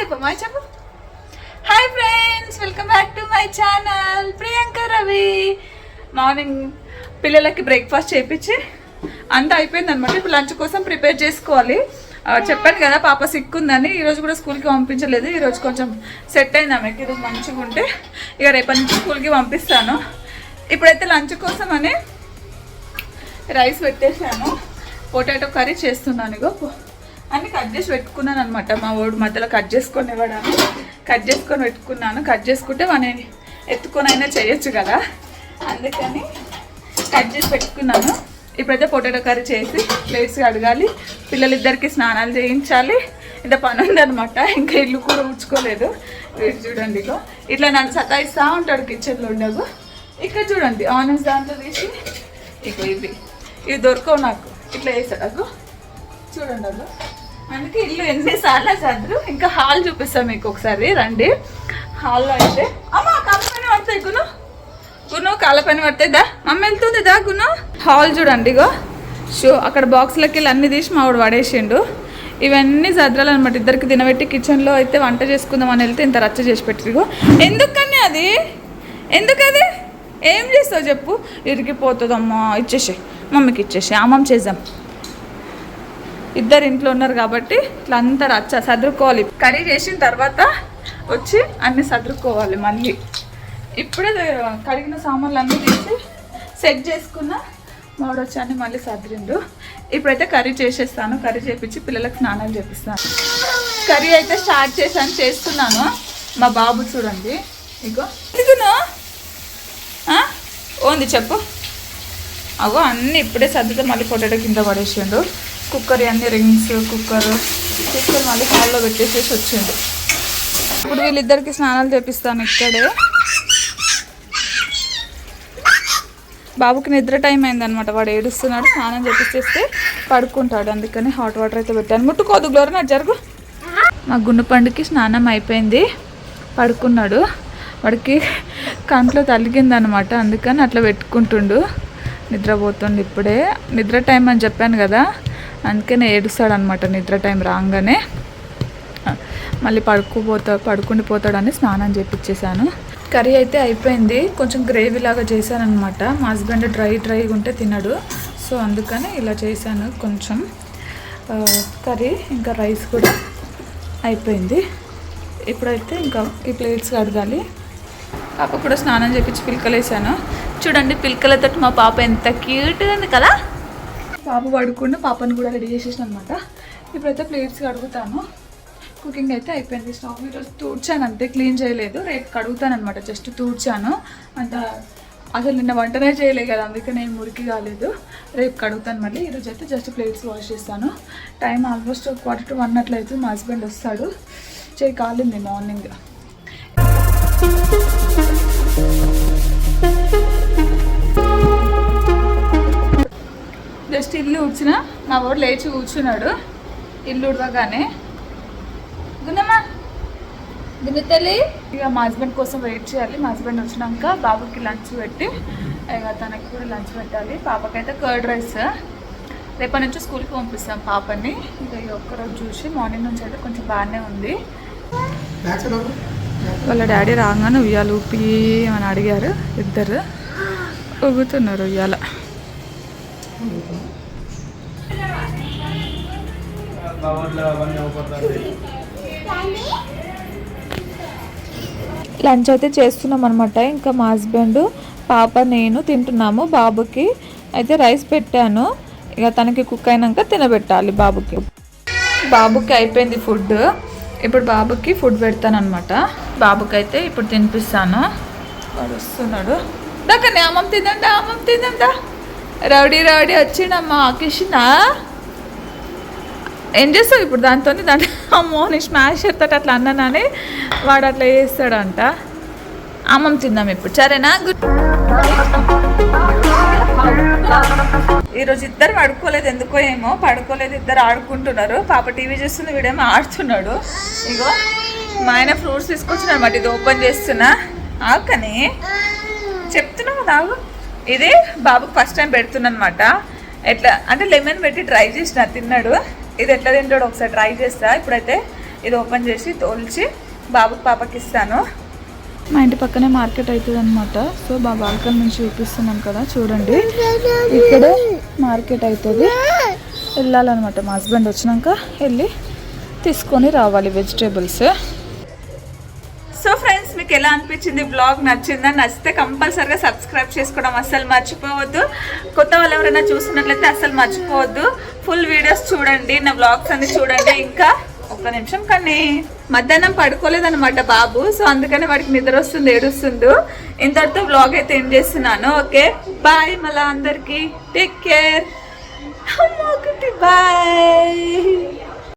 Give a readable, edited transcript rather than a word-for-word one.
చెప్పు మాయ్ చెప్పు. Hi friends, welcome back to my channel Priyanka Ravi. Morning పిల్లలకి బ్రేక్ఫాస్ట్ చేయించి అంతా అయిపోయింది అనమాట. ఇప్పుడు లంచ్ కోసం ప్రిపేర్ చేసుకోవాలి. చెప్పాను కదా పాప సిక్ ఉందని, ఈరోజు కూడా స్కూల్కి పంపించలేదు. ఈరోజు కొంచెం సెట్ అయింది ఆమెకి, ఈరోజు మంచిగా ఉంటే ఇక రేపటి నుంచి స్కూల్కి పంపిస్తాను. ఇప్పుడైతే లంచ్ కోసం అని రైస్ పెట్టేసాను, పొటాటో కర్రీ చేస్తున్నాను. ఇగో అన్నీ కట్ చేసి పెట్టుకున్నాను అనమాట. మా వాడు మధ్యలో కట్ చేసుకొని ఇవ్వడానికి కట్ చేసుకొని పెట్టుకున్నాను. కట్ చేసుకుంటే మన ఎత్తుకొని అయినా చేయొచ్చు కదా, అందుకని కట్ చేసి పెట్టుకున్నాను. ఇప్పుడైతే పొటాటో కర్రీ చేసి ప్లేట్స్ కడగాలి, పిల్లలిద్దరికి స్నానాలు చేయించాలి. ఇంత పని ఉందనమాట. ఇంకా ఇల్లు కూడా ఊడ్చుకోలేదు. వీడు చూడండి ఇగో ఇట్లా నన్ను సతాయిస్తూ ఉంటాడు కిచెన్లో ఉండవు. ఇక్కడ చూడండి ఆనియన్స్ దాంట్లో తీసి ఇగో ఇవి దొరకవు నాకు, ఇట్లా వేసాడు అగో చూడండి అగో. అందుకే ఇల్లు ఎన్నిసార్లు చదువు. ఇంకా హాల్ చూపిస్తాను మీకు ఒకసారి, రండి. హాల్లో అయితే అమ్మ కాళ్ళపైన పడతాయి గును కాళ్ళపైన పడతాయి. దా మమ్మీ వెళ్తుంది దా గును. హాల్ చూడండి ఇగో అక్కడ బాక్స్లకి వెళ్ళి అన్నీ తీసి మా వాడు పడేసిండు. ఇవన్నీ సద్రాలు అనమాట. ఇద్దరికి తినబెట్టి కిచెన్లో అయితే వంట చేసుకుందామని వెళ్తే ఇంత రచ్చ చేసి పెట్టిగో. ఎందుకని అది ఎందుకది ఏం చేస్తావు చెప్పు. ఇరిగిపోతుందమ్మా, ఇచ్చేసి మమ్మీకి ఇచ్చేసి అమ్మమ్మ చేద్దాం. ఇద్దరు ఇంట్లో ఉన్నారు కాబట్టి ఇట్లా అంతా రచ్చ సర్దుకోవాలి. కర్రీ చేసిన తర్వాత వచ్చి అన్నీ సర్దుకోవాలి మళ్ళీ. ఇప్పుడే కడిగిన సామాన్లు అన్నీ తీసి సెట్ చేసుకున్న మావాడు వచ్చి అన్నీ మళ్ళీ సర్దిండు. ఇప్పుడైతే కర్రీ చేసేస్తాను. కర్రీ చేపించి పిల్లలకు స్నానాలు చేపిస్తాను. కర్రీ అయితే స్టార్ట్ చేస్తున్నాను. మా బాబు చూడండి ఇగో ఇదిగును ఓంది చెప్పు. అగో అన్నీ ఇప్పుడే సర్దితే మళ్ళీ పొటాటో కింద పడేసిండు. కుక్కర్ అన్ని రింగ్స్ కుక్కర్ మళ్ళీ హాల్లో పెట్టేసేసి వచ్చిండు. ఇప్పుడు వీళ్ళిద్దరికి స్నానాలు చేపిస్తాను ఇక్కడే. బాబుకి నిద్ర టైం అయిందనమాట, వాడు ఏడుస్తున్నాడు. స్నానం చేపిస్తే పడుకుంటాడు, అందుకని హాట్ వాటర్ అయితే పెట్టాను. ముట్టుకోదు గ్లోరీ నా జరుగు. మా గుండు పండుకి స్నానం అయిపోయింది, పడుకున్నాడు. వాడికి కంట్లో తలిగిందనమాట, అందుకని అట్లా పెట్టుకుంటుండు. నిద్రపోతుండు. ఇప్పుడే నిద్ర టైం అని చెప్పాను కదా, అందుకనే ఏడుస్తాడు అనమాట. నిద్ర టైం రాగానే మళ్ళీ పడుకుండిపోతాడని స్నానం చేపించేసాను. కర్రీ అయితే అయిపోయింది. కొంచెం గ్రేవీ లాగా చేశాను అనమాట. మా హస్బెండ్ డ్రైగా ఉంటే తినడు, సో అందుకని ఇలా చేశాను. కొంచెం కర్రీ ఇంకా రైస్ కూడా అయిపోయింది. ఇప్పుడైతే ఇంకా ఈ ప్లేట్స్ కడగాలి. పాప కూడా స్నానం చేపించి పిలకలు వేసాను. చూడండి పిలకలతో మా పాప ఎంత క్యూట్గా ఉంది కదా. పాప పడుకుంటూ పాపను కూడా రెడీ చేసేసాను అనమాట. ఇప్పుడైతే ప్లేట్స్ కడుగుతాను. కుకింగ్ అయితే అయిపోయింది. స్టవ్ ఈరోజు తూడ్చాను అంతే, క్లీన్ చేయలేదు. రేపు కడుగుతాను అనమాట. జస్ట్ తూడ్చాను అంత, అసలు నిన్న వంటనే చేయలేదు కదా, అందుకే నేను మురికి కాలేదు. రేపు కడుగుతాను మళ్ళీ. ఈరోజు అయితే జస్ట్ ప్లేట్స్ వాష్ చేస్తాను. టైం ఆల్మోస్ట్ 1:45 అట్లయితే మా హస్బెండ్ వస్తాడు. చేయి కాలింది మార్నింగ్. జస్ట్ ఇల్లు ఊడ్చిన, మా వాడు లేచి కూర్చున్నాడు. ఇల్లు ఉడవగానే గున్నమ్మా గున్నతల్లి. ఇక మా హస్బెండ్ కోసం వెయిట్ చేయాలి. మా హస్బెండ్ వచ్చినాక బాబుకి లంచ్ పెట్టి ఇక తనకి కూడా లంచ్ పెట్టాలి. పాపకైతే కర్డ్ రైస్. రేపటి నుంచి స్కూల్కి పంపిస్తాం పాపని. ఇక ఒక్కరోజు చూసి మార్నింగ్ నుంచి అయితే కొంచెం బాగానే ఉంది. వాళ్ళ డాడీ రాగానే ఉయ్యాల ఊపి అని అడిగారు. ఇద్దరు ఊగుతున్నారు ఉయ్యాల. లంచ్ అయితే చేస్తున్నాం అనమాట. ఇంకా మా హస్బెండ్ పాప నేను తింటున్నాము. బాబుకి అయితే రైస్ పెట్టాను. ఇక తనకి కుక్ అయినాక తినబెట్టాలి బాబుకి. బాబుకి అయిపోయింది ఫుడ్. ఇప్పుడు బాబుకి ఫుడ్ పెడతాను అనమాట. బాబుకి అయితే ఇప్పుడు తినిపిస్తాను. వాడు వస్తున్నాడు. దాకనే అమ్మమ్మ తిందా. రౌడీ వచ్చిండమ్మా. కిషిన ఏం చేస్తావు ఇప్పుడు దాంతో? అమ్మో నేను స్మాష్ చేస్తాడు అట్లా అన్నానని వాడు అట్లా చేస్తాడంట. అమ్మమ్మ తిందాం ఇప్పుడు, సరేనా? ఈరోజు ఇద్దరు పడుకోలేదు, ఎందుకో ఏమో పడుకోలేదు. ఇద్దరు ఆడుకుంటున్నారు. పాప టీవీ చూస్తుంది, వీడేమో ఆడుతున్నాడు. ఇగో మా ఆయన ఫ్రూట్స్ తీసుకొచ్చిన అనమాట. ఇది ఓపెన్ చేస్తున్నా ఆకని చెప్తున్నా కదా. ఇది బాబుకి ఫస్ట్ టైం పెడుతున్నా అనమాట. ఎట్లా అంటే లెమన్ పెట్టి ట్రై చేసిన, తిన్నాడు. ఇది ఎట్లా తింటాడు ఒకసారి ట్రై చేస్తా. ఇప్పుడైతే ఇది ఓపెన్ చేసి తోల్చి బాబుకి పాపకి ఇస్తాను. మా ఇంటి పక్కనే మార్కెట్ అవుతుంది అనమాట. సో మా బాల్కనీ నుంచి చూపిస్తున్నాం కదా, చూడండి ఇక్కడే మార్కెట్ అవుతుంది. వెళ్ళాలన్నమాట. మా హస్బెండ్ వచ్చినాక వెళ్ళి తీసుకొని రావాలి వెజిటేబుల్స్. సో ఫ్రెండ్స్, మీకు ఎలా అనిపించింది? బ్లాగ్ నచ్చిందా? నచ్చితే కంపల్సరీగా సబ్స్క్రైబ్ చేసుకోవడం అస్సలు మర్చిపోవద్దు. కొత్త వాళ్ళు ఎవరైనా చూస్తున్నట్లయితే అస్సలు మర్చిపోవద్దు. ఫుల్ వీడియోస్ చూడండి, నా బ్లాగ్స్ అన్ని చూడండి. ఇంకా ఒక్క నిమిషం, కానీ మధ్యాహ్నం పడుకోలేదన్నమాట బాబు. సో అందుకని వాడికి నిద్ర వస్తుంది, ఏడుస్తుండు. ఇంతటితో బ్లాగ్ అయితే ఏం చేస్తున్నాను. ఓకే బాయ్, మళ్ళీ అందరికీ టేక్ కేర్. బాయ్.